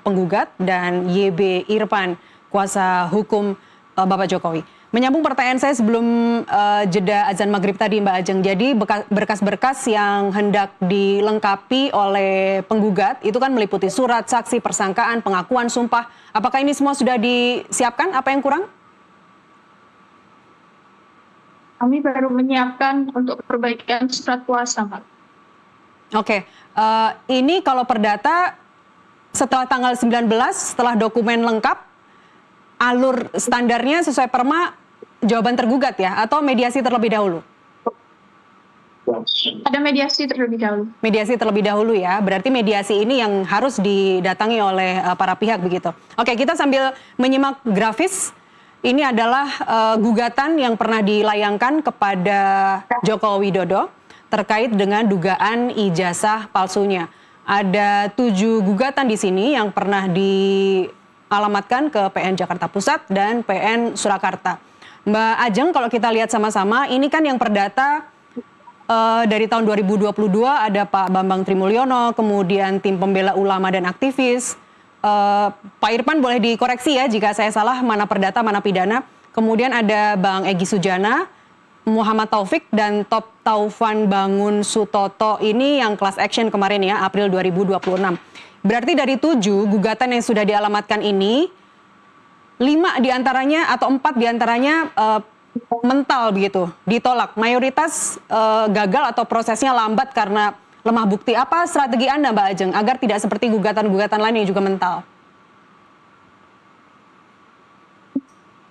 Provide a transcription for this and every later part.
penggugat dan YB Irfan, kuasa hukum Bapak Jokowi. Menyambung pertanyaan saya sebelum jeda azan maghrib tadi Mbak Ajeng. Jadi berkas-berkas yang hendak dilengkapi oleh penggugat itu kan meliputi surat, saksi, persangkaan, pengakuan, sumpah. Apakah ini semua sudah disiapkan? Apa yang kurang? Kami baru menyiapkan untuk perbaikan surat kuasa, Mbak. Oke, ini kalau perdata setelah tanggal 19, setelah dokumen lengkap, alur standarnya sesuai perma, jawaban tergugat ya, atau mediasi terlebih dahulu? Ada mediasi terlebih dahulu. Mediasi terlebih dahulu ya, berarti mediasi ini yang harus didatangi oleh para pihak begitu. Oke, kita sambil menyimak grafis, ini adalah gugatan yang pernah dilayangkan kepada Joko Widodo terkait dengan dugaan ijazah palsunya. Ada 7 gugatan di sini yang pernah dialamatkan ke PN Jakarta Pusat dan PN Surakarta. Mbak Ajeng, kalau kita lihat sama-sama, ini kan yang perdata dari tahun 2022 ada Pak Bambang Trimulyono, kemudian tim pembela ulama dan aktivis. Pak Irfan boleh dikoreksi ya jika saya salah, mana perdata, mana pidana. Kemudian ada Bang Egy Sujana, Muhammad Taufik, dan Top Taufan Bangun Sutoto, ini yang class action kemarin ya, April 2026. Berarti dari 7 gugatan yang sudah dialamatkan ini, 5 diantaranya atau 4 diantaranya mental begitu, ditolak. Mayoritas gagal atau prosesnya lambat karena lemah bukti. Apa strategi Anda Mbak Ajeng agar tidak seperti gugatan-gugatan lain yang juga mental?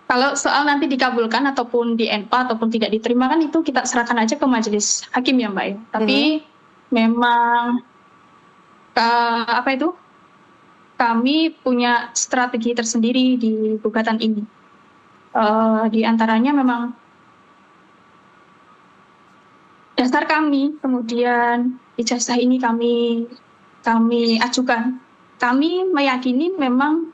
Kalau soal nanti dikabulkan ataupun di-NPA ataupun tidak diterima kan itu kita serahkan aja ke majelis hakim ya Mbak ya. Tapi memang kami punya strategi tersendiri di gugatan ini. Di antaranya memang dasar kami, kemudian ijazah ini kami ajukan. Kami meyakini memang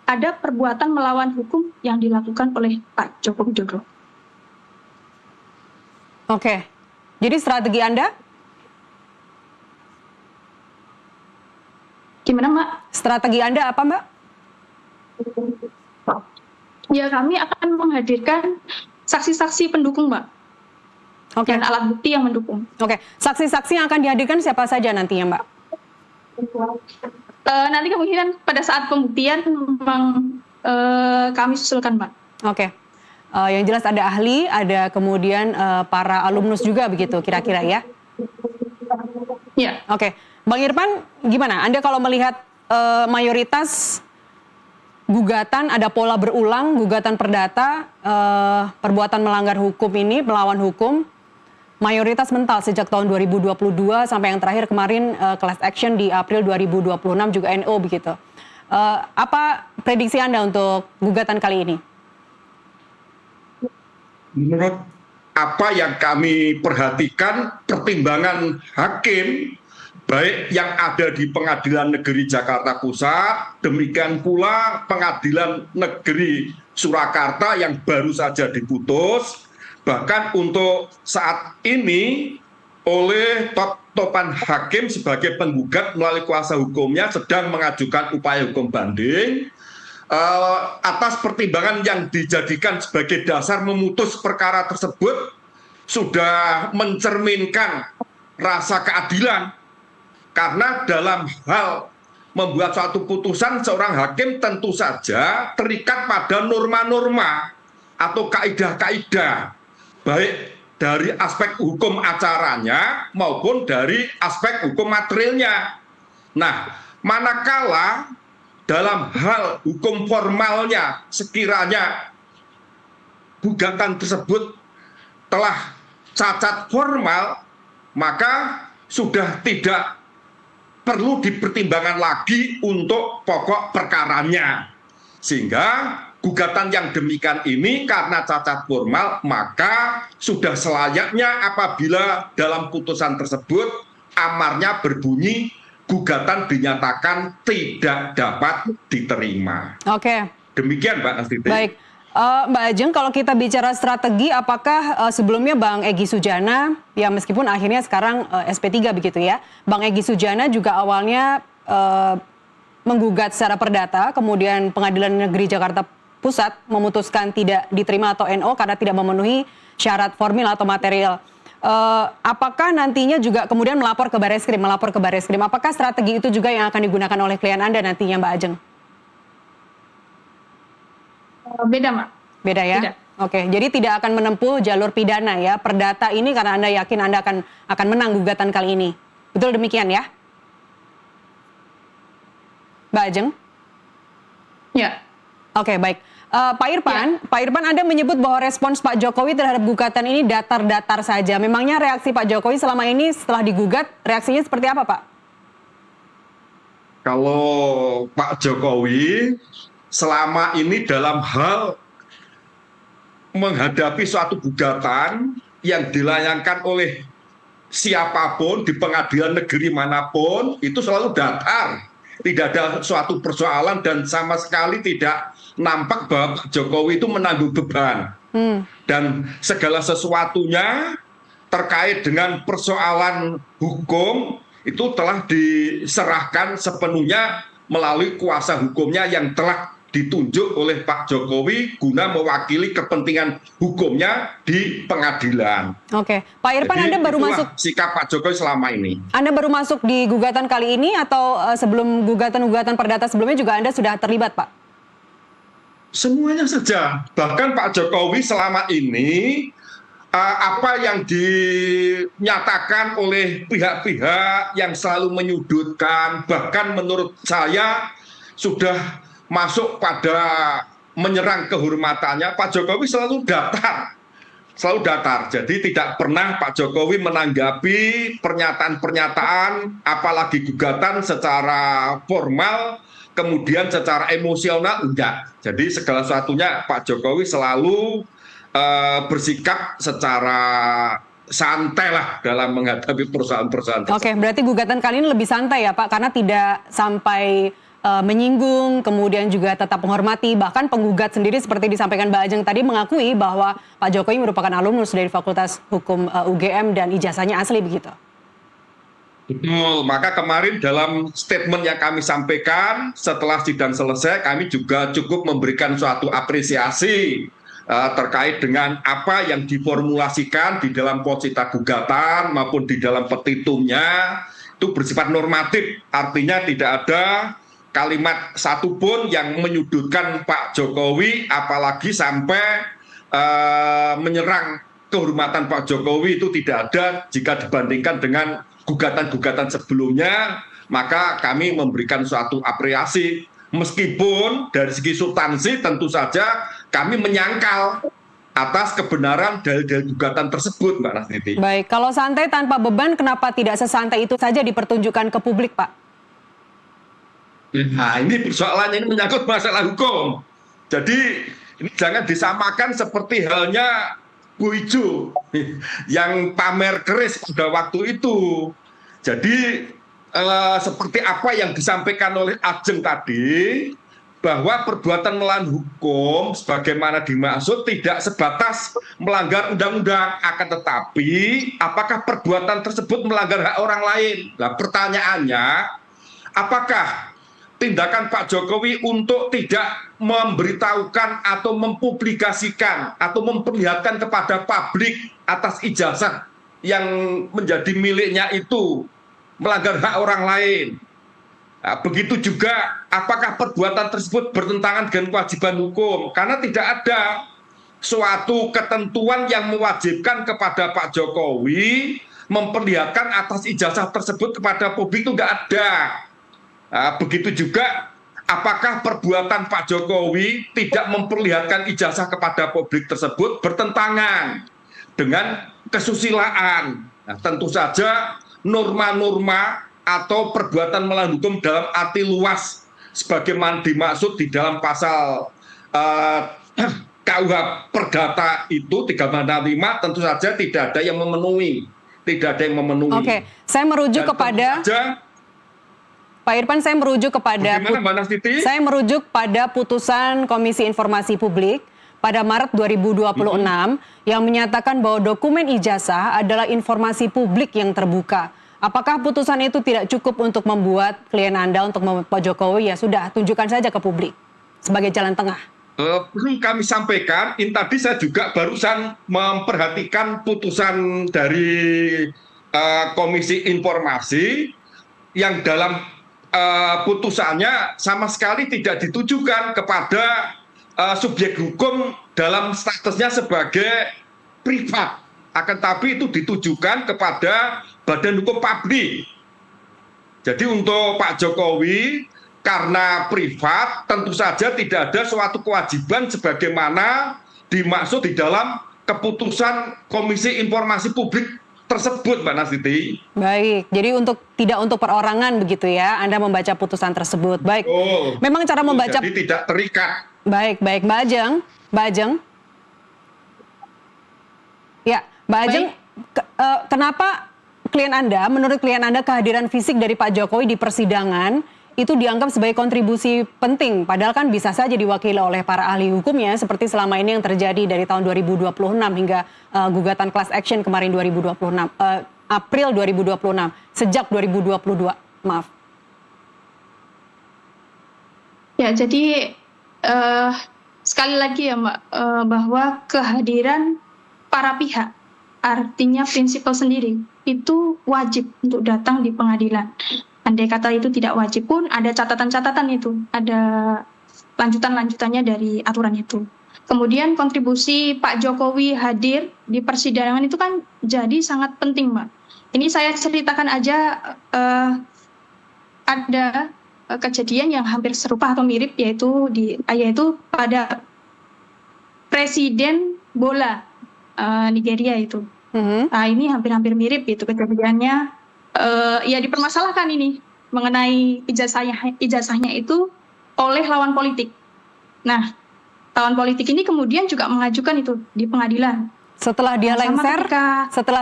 ada perbuatan melawan hukum yang dilakukan oleh Pak Joko Widodo. Oke, jadi strategi Anda? Gimana Mbak? Strategi Anda apa Mbak? Ya kami akan menghadirkan saksi-saksi pendukung Mbak. Oke. Dan alat bukti yang mendukung. Oke, saksi-saksi yang akan dihadirkan siapa saja nantinya Mbak? Nanti kemungkinan pada saat pembuktian memang kami susulkan Mbak. Oke, yang jelas ada ahli, ada kemudian para alumnus juga begitu kira-kira ya? Ya. Oke, Bang Irfan gimana? Anda kalau melihat mayoritas gugatan ada pola berulang, gugatan perdata, perbuatan melanggar hukum ini, melawan hukum, mayoritas mental sejak tahun 2022 sampai yang terakhir kemarin class action di April 2026 juga NO begitu. Apa prediksi Anda untuk gugatan kali ini? Menurut apa yang kami perhatikan, pertimbangan hakim baik yang ada di Pengadilan Negeri Jakarta Pusat, demikian pula Pengadilan Negeri Surakarta yang baru saja diputus, bahkan untuk saat ini oleh topan hakim sebagai penggugat melalui kuasa hukumnya sedang mengajukan upaya hukum banding atas pertimbangan yang dijadikan sebagai dasar memutus perkara tersebut sudah mencerminkan rasa keadilan. Karena dalam hal membuat suatu putusan, seorang hakim tentu saja terikat pada norma-norma atau kaidah-kaidah, baik dari aspek hukum acaranya maupun dari aspek hukum materialnya. Nah, manakala dalam hal hukum formalnya sekiranya gugatan tersebut telah cacat formal, maka sudah tidak perlu dipertimbangkan lagi untuk pokok perkaranya. Sehingga gugatan yang demikian ini karena cacat formal, maka sudah selayaknya apabila dalam putusan tersebut amarnya berbunyi gugatan dinyatakan tidak dapat diterima. Oke. Demikian Mbak Astiti. Baik. Mbak Ajeng, kalau kita bicara strategi, apakah sebelumnya Bang Egy Sujana, ya meskipun akhirnya sekarang SP3 begitu ya, Bang Egy Sujana juga awalnya menggugat secara perdata, kemudian Pengadilan Negeri Jakarta Pusat memutuskan tidak diterima atau NO karena tidak memenuhi syarat formil atau material. Apakah nantinya juga kemudian melapor ke Barreskrim? Apakah strategi itu juga yang akan digunakan oleh klien Anda nantinya, Mbak Ajeng? Beda, Mak. Beda ya? Beda. Oke, jadi tidak akan menempuh jalur pidana ya, perdata ini karena Anda yakin Anda akan menang gugatan kali ini. Betul demikian ya? Mbak Ajeng? Ya. Oke, baik. Pak Irfan, Anda menyebut bahwa respons Pak Jokowi terhadap gugatan ini datar-datar saja. Memangnya reaksi Pak Jokowi selama ini setelah digugat, reaksinya seperti apa, Pak? Kalau Pak Jokowi selama ini dalam hal menghadapi suatu gugatan yang dilayangkan oleh siapapun di pengadilan negeri manapun, itu selalu datar. Tidak ada suatu persoalan dan sama sekali tidak nampak bahwa Pak Jokowi itu menanggung beban. Dan segala sesuatunya terkait dengan persoalan hukum itu telah diserahkan sepenuhnya melalui kuasa hukumnya yang telah ditunjuk oleh Pak Jokowi guna mewakili kepentingan hukumnya di pengadilan. Oke, Pak Irfan, jadi, Anda baru masuk sikap Pak Jokowi selama ini. Anda baru masuk di gugatan kali ini atau sebelum gugatan perdata sebelumnya juga Anda sudah terlibat, Pak? Semuanya saja. Bahkan Pak Jokowi selama ini apa yang dinyatakan oleh pihak-pihak yang selalu menyudutkan, bahkan menurut saya sudah masuk pada menyerang kehormatannya, Pak Jokowi selalu datar. Jadi tidak pernah Pak Jokowi menanggapi pernyataan-pernyataan, apalagi gugatan secara formal, kemudian secara emosional, enggak. Jadi segala sesuatunya Pak Jokowi selalu bersikap secara santai lah dalam menghadapi persoalan-persoalan tersebut. Oke, berarti gugatan kali ini lebih santai ya Pak, karena tidak sampai menyinggung, kemudian juga tetap menghormati. Bahkan penggugat sendiri seperti disampaikan Mbak Ajeng tadi mengakui bahwa Pak Jokowi merupakan alumnus dari Fakultas Hukum UGM dan ijazahnya asli begitu. Betul, maka kemarin dalam statement yang kami sampaikan setelah sidang selesai, kami juga cukup memberikan suatu apresiasi terkait dengan apa yang diformulasikan di dalam posita gugatan maupun di dalam petitumnya, itu bersifat normatif, artinya tidak ada kalimat satupun yang menyudutkan Pak Jokowi, apalagi sampai menyerang kehormatan Pak Jokowi, itu tidak ada jika dibandingkan dengan gugatan-gugatan sebelumnya. Maka kami memberikan suatu apresiasi, meskipun dari segi substansi tentu saja kami menyangkal atas kebenaran dalil-dalil gugatan tersebut, Mbak Nastiti. Baik, kalau santai tanpa beban, kenapa tidak sesantai itu saja dipertunjukkan ke publik, Pak? Nah, ini persoalannya, ini menyangkut masalah hukum. Jadi ini jangan disamakan seperti halnya Bu Ijo yang pamer keris pada waktu itu. Jadi seperti apa yang disampaikan oleh Ajeng tadi, bahwa perbuatan melawan hukum sebagaimana dimaksud tidak sebatas melanggar undang-undang, akan tetapi apakah perbuatan tersebut melanggar hak orang lain? Nah, pertanyaannya, apakah tindakan Pak Jokowi untuk tidak memberitahukan atau mempublikasikan atau memperlihatkan kepada publik atas ijazah yang menjadi miliknya itu melanggar hak orang lain? Nah, begitu juga apakah perbuatan tersebut bertentangan dengan kewajiban hukum? Karena tidak ada suatu ketentuan yang mewajibkan kepada Pak Jokowi memperlihatkan atas ijazah tersebut kepada publik, itu nggak ada. Nah, begitu juga apakah perbuatan Pak Jokowi tidak memperlihatkan ijazah kepada publik tersebut bertentangan dengan kesusilaan? Nah, tentu saja norma-norma atau perbuatan melawan hukum dalam arti luas sebagaimana dimaksud di dalam pasal KUH Perdata itu 365 tentu saja tidak ada yang memenuhi. Oke, saya merujuk kepada Pak Irfan, saya merujuk pada putusan Komisi Informasi Publik pada Maret 2026 yang menyatakan bahwa dokumen ijazah adalah informasi publik yang terbuka. Apakah putusan itu tidak cukup untuk membuat klien Anda untuk Pak Jokowi, ya sudah, tunjukkan saja ke publik sebagai jalan tengah? Perlu kami sampaikan, tadi saya juga barusan memperhatikan putusan dari Komisi Informasi yang dalam putusannya sama sekali tidak ditujukan kepada subjek hukum dalam statusnya sebagai privat. Akan tapi itu ditujukan kepada badan hukum publik. Jadi untuk Pak Jokowi, karena privat, tentu saja tidak ada suatu kewajiban sebagaimana dimaksud di dalam keputusan Komisi Informasi Publik tersebut, Mbak Nastiti. Baik, jadi tidak untuk perorangan begitu ya, Anda membaca putusan tersebut. Baik, memang cara membaca... Jadi tidak terikat. Baik, Mbak Ajeng. Ya, Mbak Ajeng, kenapa menurut klien Anda kehadiran fisik dari Pak Jokowi di persidangan itu dianggap sebagai kontribusi penting, padahal kan bisa saja diwakili oleh para ahli hukumnya seperti selama ini yang terjadi dari tahun 2026 hingga gugatan class action kemarin April 2026, sejak 2022, maaf. Ya, jadi sekali lagi ya Mbak, bahwa kehadiran para pihak, artinya prinsipal sendiri, itu wajib untuk datang di pengadilan. Andai kata itu tidak wajib pun, ada catatan-catatan itu, ada lanjutan-lanjutannya dari aturan itu. Kemudian kontribusi Pak Jokowi hadir di persidangan itu kan jadi sangat penting, Mbak. Ini saya ceritakan aja, ada kejadian yang hampir serupa atau mirip, yaitu pada presiden bola Nigeria itu. Nah, ini hampir-hampir mirip itu kejadiannya. Ya dipermasalahkan ini mengenai ijazahnya itu oleh lawan politik. Nah, lawan politik ini kemudian juga mengajukan itu di pengadilan. Setelah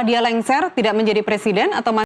dia lengser tidak menjadi presiden atau